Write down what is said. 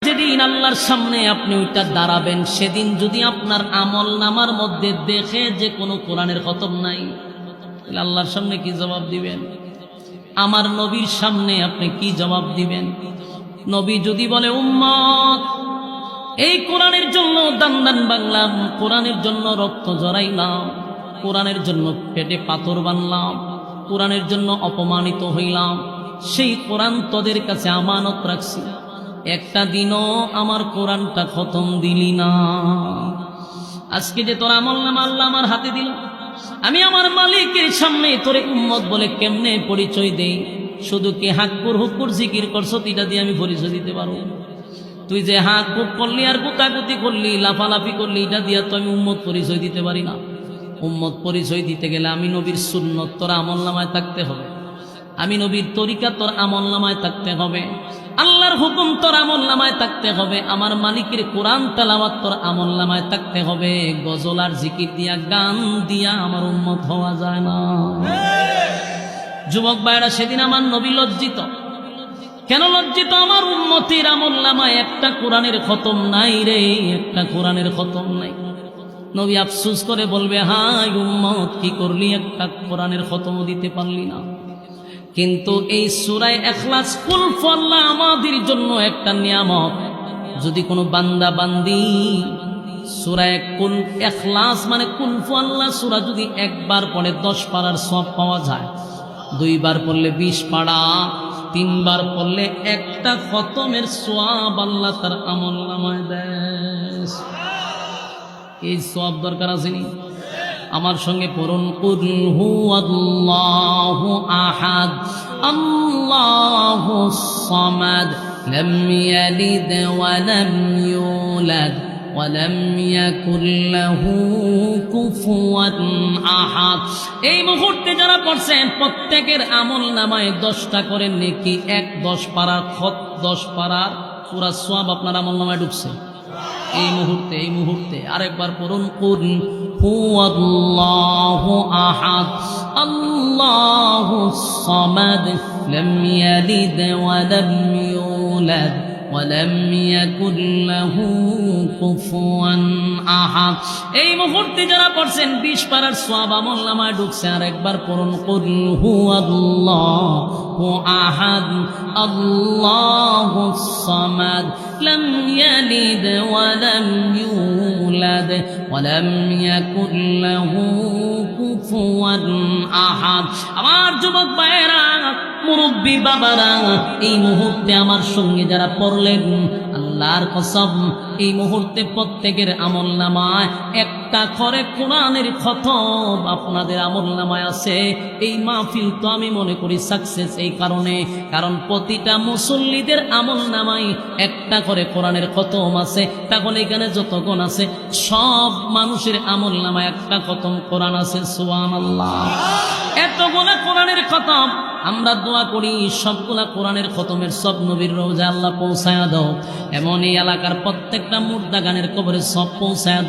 যেদিন আল্লাহর সামনে আপনি ওইটা দাঁড়াবেন, সেদিন যদি আপনার আমল নামার মধ্যে দেখে যে কোনো কোরআনের খতম নাই, তাহলে আল্লাহর সামনে কি জবাব দিবেন? আমার নবীর সামনে আপনি কি জবাব দিবেন? নবী যদি বলে, উম্মত এই কোরআনের জন্য দান দান বাংলাম, কোরআনের জন্য রক্ত জড়াইলাম, কোরআনের জন্য পেটে পাথর বানলাম, কোরআনের জন্য অপমানিত হইলাম, সেই কোরআন তোদের কাছে আমানত রাখছি, একটা দিনও আমার কোরআনটা খতম দিলি না। আজকে যে তোর আমল নামা আল্লাহ আমার হাতে দিল, আমি আমার মালিকের সামনে তোরে উম্মত বলে কেমনে পরিচয় দেই? শুধু কি হাক্কুর হুক্কুর জিকির করছো এটা দিয়ে আমি পরিচয় দিতে পারবো? তুই যে হাঁক হুক করলি আর গুতাগুতি করলি, লাফালাফি করলি, এটা দিয়ে তো আমি উম্মত পরিচয় দিতে পারি না। উম্মত পরিচয় দিতে গেলে আমি নবীর সুন্নত তোর আমল নামায় থাকতে হবে, আমি নবীর তরিকা তোর আমল নামায় থাকতে হবে, আল্লাহর হুকুম তোর আমল নামায় থাকতে হবে, আমার মালিকের কোরআন তেলাওয়াত তোর আমল নামায় থাকতে হবে। গজল আর জিকির দিয়া, গান দিয়া আমার উম্মত হওয়া যায় না। যুবক ভাইরা, সেদিন আমার নবী লজ্জিত। কেন লজ্জিত? আমার উম্মতের আমল নামায় একটা কোরআনের খতম নাই রে, একটা কোরআনের খতম নাই। নবী আফসোস করে বলবে, হায় উম্মত, কি করলি, একটা কোরআনের খতম দিতে পারলি না। কিন্তু এই সূরা ইখলাস কুল আল্লাহ আমাদের জন্য একটা নিয়ামত। যদি কোনো বান্দা বান্দি সূরা কুল ইখলাস মানে কুল আল্লাহ সূরা যদি একবার পড়ে 10 পারার সওয়াব পাওয়া যায়, 2 বার পড়লে 20 পারা, 3 বার পড়লে একটা খতমের সওয়াব আল্লাহ তার আমলনামায় দেয়। এই সওয়াব দরকার আসেনি? আমার সঙ্গে পড়ুন, কুল হুয়াল্লাহু আহাদ আল্লাহুস সামাদ লাম ইয়ালিদ ওয়া লাম ইউলাদ ওয়া লাম ইয়াকুল লাহু কুফুয়ান আহাদ। এই মুহূর্তে যারা পড়ছেন প্রত্যেকের আমলনামায় 10টা করে নেকি, 10 পারার 10 পারার পুরা সওয়াব আপনার আমলনামায় ঢুকছে এই মুহূর্তে। আরেকবার পড়ুন, কুল হুয়াল্লাহু আহাদ আল্লাহুস সামাদ লাম ইয়ালিদ ওয়া লাম ইউলাদ ওয়া লাম ইয়াকুল লাহু কুফুয়ান আহাদ। এই মুহূর্তে যারা পড়ছেন 20 পারার সওয়াব আমলনামায় ঢুকছে। আরেকবার পড়ুন, কুল হুয়াল্লাহু আহাদ আল্লাহুস সামাদ লাম ইয়ালিদ ওয়া লাম ইউলাদ ওয়া লাম ইয়াকুল লাহু কুফুয়ান আহাদ। আমার যুবক ভাইয়েরা, মুরব্বী বাবারা, এই মুহূর্তে আমার সঙ্গে যারা পড়লেন, আল্লাহর কসম, এই মুহূর্তে প্রত্যেকের আমলনামায় একটা করে কোরআনের খতম আপনাদের আমলনামায় আছে। এই মাহফিল তো আমি মনে করি সাকসেস এই কারণে, কারণ প্রতিটা মুসল্লিদের আমলনামায় একটা করে কোরআনের খতম আছে। তাহলে এখানে যতক্ষণ আছে সব মানুষের আমলনামায় একটা খতম কোরআন আছে। সুবহানাল্লাহ! এতগুলো কোরআনের খতম। আমরা দোয়া করি সবগুলা কোরআনের খতমের সব নবীর রওজা আল্লাহ পৌঁছায়া দাও, এমন এই এলাকার প্রত্যেকটা মুর্দা গানের কবরে সব পৌঁছায়া দাও।